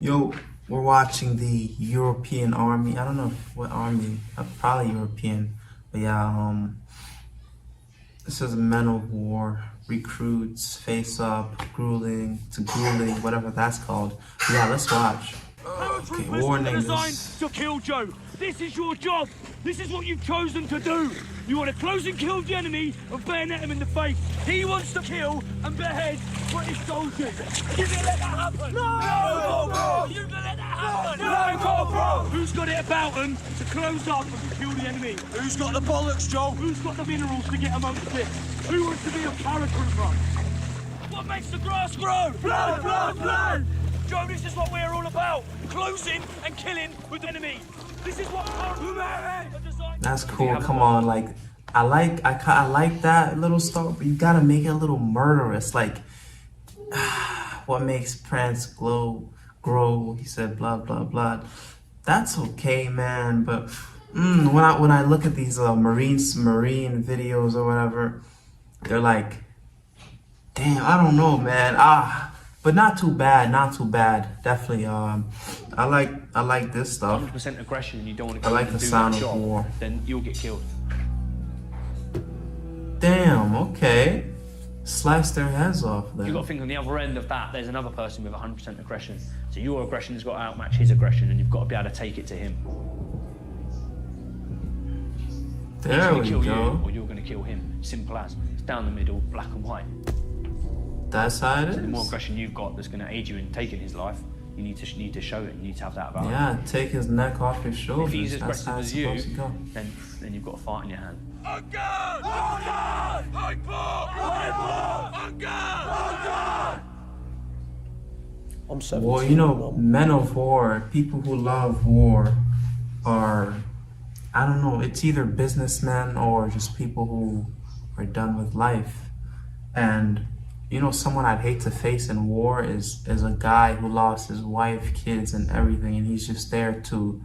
Yo, we're watching the European army. I don't know what army, probably European. But yeah, this is Men of War, recruits, face up, grueling to grueling, whatever that's called. But yeah, let's watch. Okay, warning this. To kill Joe. This is your job. This is what you've chosen to do. You want to close and kill the enemy and bayonet him in the face. He wants to kill and behead British soldiers. You gonna let that happen? No, bro. You gonna let that happen? No, bro. Who's got it about them to close up and kill the enemy? Who's got the bollocks, Joe? Who's got the minerals to get amongst it? Who wants to be a paratrooper? What makes the grass grow? Blood, blood, blood. Joe, this is what we're all about. Closing and killing with the enemy. This is what That's cool. Come on, like I like that little stuff, but you gotta make it a little murderous. Like what makes plants grow? He said blah blah blah. That's okay, man. But when I look at these marine videos or whatever, they're like, damn, I don't know, man. But not too bad, Definitely, I like this stuff. 100% aggression, and you don't want to. I like the sound of war. Then you'll get killed. Damn. Okay. Slice their heads off. Then You've got to think on the other end of that. There's another person with 100% aggression. So your aggression has got to outmatch his aggression, and you've got to be able to take it to him. There we He's going to kill go. you, or you're going to kill him. Simple as. It's down the middle, black and white. That's how it is. So the more aggression you've got that's going to aid you in taking his life, you need to show it. You need to have that about him. Yeah, take his neck off his shoulders. If he's as That's aggressive how it's as you, supposed to go. then you've got a fight in your hand. I'm 17. Well, you know, men of war, people who love war are, I don't know, it's either businessmen or just people who are done with life. And, you know, someone I'd hate to face in war is a guy who lost his wife, kids, and everything, and he's just there to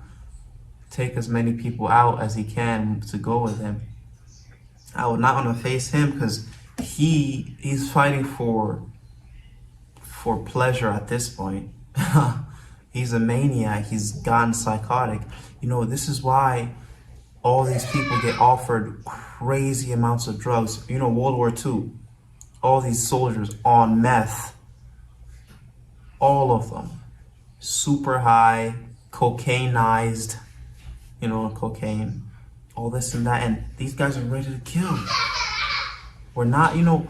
take as many people out as he can to go with him. I would not want to face him because he's fighting for pleasure at this point. He's a maniac. He's gotten psychotic. You know, this is why all these people get offered crazy amounts of drugs. You know, World War II, all these soldiers on meth, all of them, super high, cocainized, you know, cocaine, all this and that, and these guys are ready to kill. We're not, you know,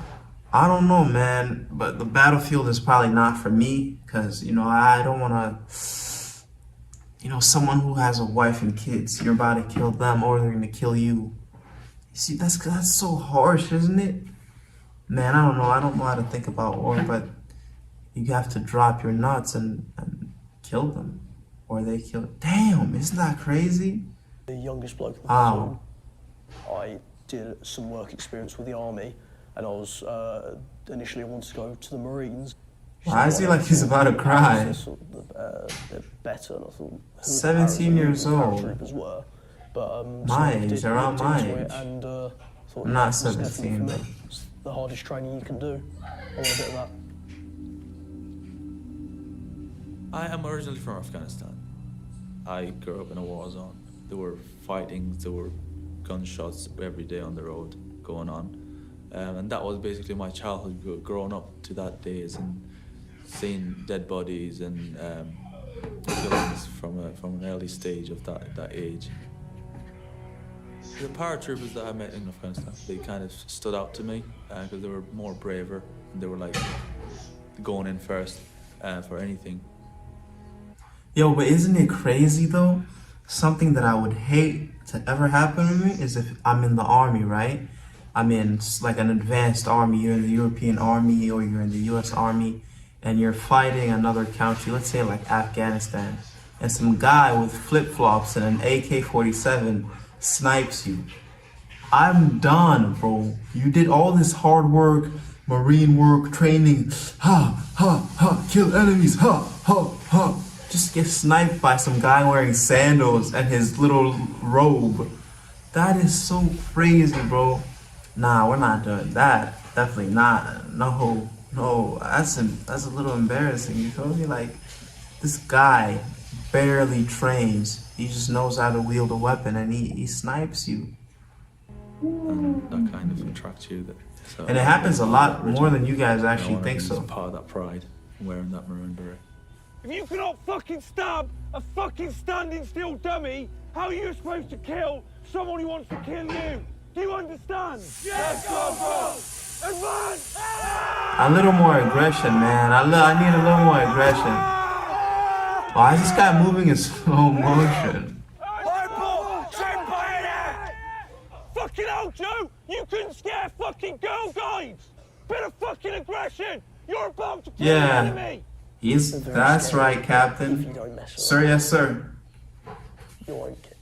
I don't know, man, but the battlefield is probably not for me, because, you know, I don't want to, you know, someone who has a wife and kids, you're about to kill them or they're going to kill you. You see, that's so harsh, isn't it? Man, I don't know how to think about war, but you have to drop your nuts and kill them, or they kill. Damn, isn't that crazy? The youngest bloke in the Wow. platoon. I did some work experience with the army, and I was initially I wanted to go to the Marines. Why is he like he's about to cry? They're better, and I thought. 17 years old. Paratroopers were, but My so I age, around looked my into it age. and thought I'm not this is definitely 17, for but me. It's the hardest training you can do. I want a bit of that. I am originally from Afghanistan. I grew up in a war zone. There were fightings, there were gunshots every day on the road going on. And that was basically my childhood, growing up to that days and seeing dead bodies and killings from an early stage of that age. The paratroopers that I met in Afghanistan, they kind of stood out to me because they were more braver. And they were like going in first for anything. yo, but isn't it crazy though? Something that I would hate to ever happen to me is if I'm in the army, right? I'm in like an advanced army, you're in the European army or you're in the US army, and you're fighting another country, let's say like Afghanistan, and some guy with flip-flops and an AK-47 snipes you. I'm done, bro. You did all this hard work, marine work, training, kill enemies, just get sniped by some guy wearing sandals and his little robe. That is so crazy, bro. Nah, we're not doing that. Definitely not. No, that's a little embarrassing. You feel me? Like, This guy barely trains. He just knows how to wield a weapon, and he snipes you. And that kind of attracts you. So And it happens a lot more than you guys I actually wanna think lose so. part of that pride wearing that maroon beret. If you cannot fucking stab a fucking standing still dummy, how are you supposed to kill someone who wants to kill you? Do you understand? Yes, go! Advance! A little more aggression, man. I need a little more aggression. Why is this guy moving in slow motion? Fucking hell, Joe! You couldn't scare fucking girl guides! Bit of fucking aggression! You're about to kill the enemy! That's right, If Captain. you don't mess Sir, around, yes, sir. you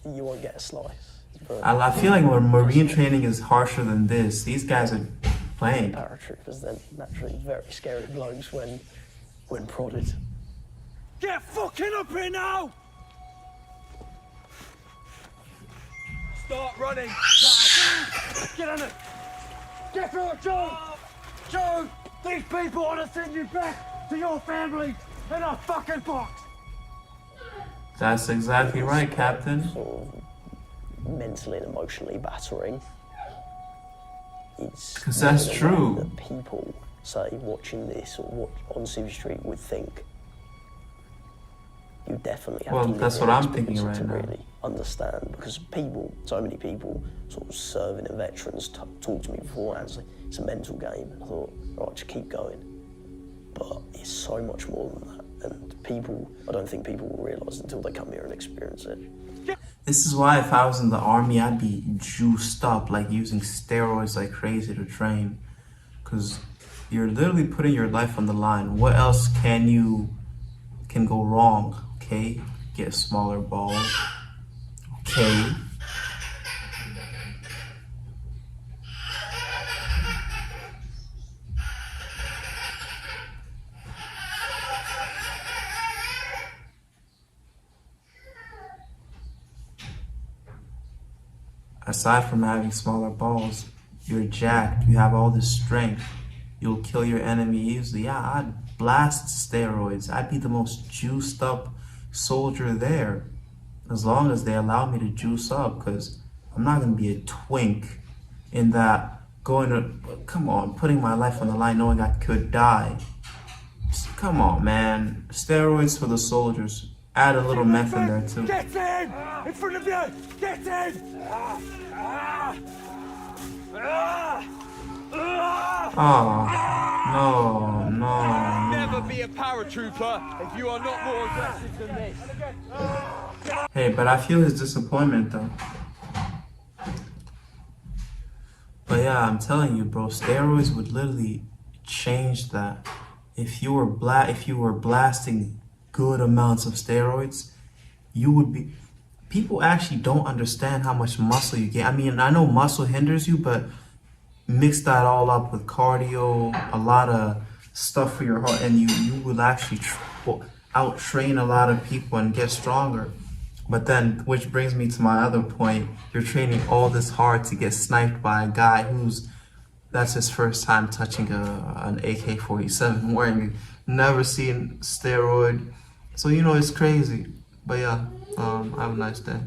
won't get a slice. I feel like Marine training is harsher than this. These guys are playing. Paratroopers, they're naturally very scary blokes when prodded. Get fucking up here now! Start running! Get on it! Get through it, Joe! Joe! These people want to send you back to your family in a fucking box! That's exactly right, Captain. Sort of mentally and emotionally battering. It's 'Cause that's in a way true. that people, say, watching this or on Civvy Street would think. You definitely have Well, to live that's in what I'm experience thinking right to now. really understand, because so many people sort of serving and veterans talked to me beforehand, say, it's a mental game. And I thought, right, just keep going. But it's so much more than that. And I don't think people will realise until they come here and experience it. This is why if I was in the army, I'd be juiced up, like using steroids like crazy to train. Because you're literally putting your life on the line. What else can go wrong? Okay, get smaller balls. Okay. Aside from having smaller balls, you're jacked, you have all this strength, you'll kill your enemy easily. Yeah, I'd blast steroids. I'd be the most juiced up soldier there, as long as they allow me to juice up, because I'm not going to be a twink in that come on, putting my life on the line knowing I could die. Come on, man. Steroids for the soldiers. Add a little meth in there too. Get in! In front of you! Get in! Oh, no. Never be a paratrooper if you are not more aggressive than this. Hey, but I feel his disappointment though. But yeah, I'm telling you, bro, steroids would literally change that. If you were blasting good amounts of steroids, you would be. People actually don't understand how much muscle you get. I mean, I know muscle hinders you, but mix that all up with cardio, a lot of stuff for your heart, and you will actually out-train a lot of people and get stronger. But then, which brings me to my other point, you're training all this hard to get sniped by a guy that's his first time touching an AK-47 wearing, never seen steroid. So, it's crazy. But yeah, have a nice day.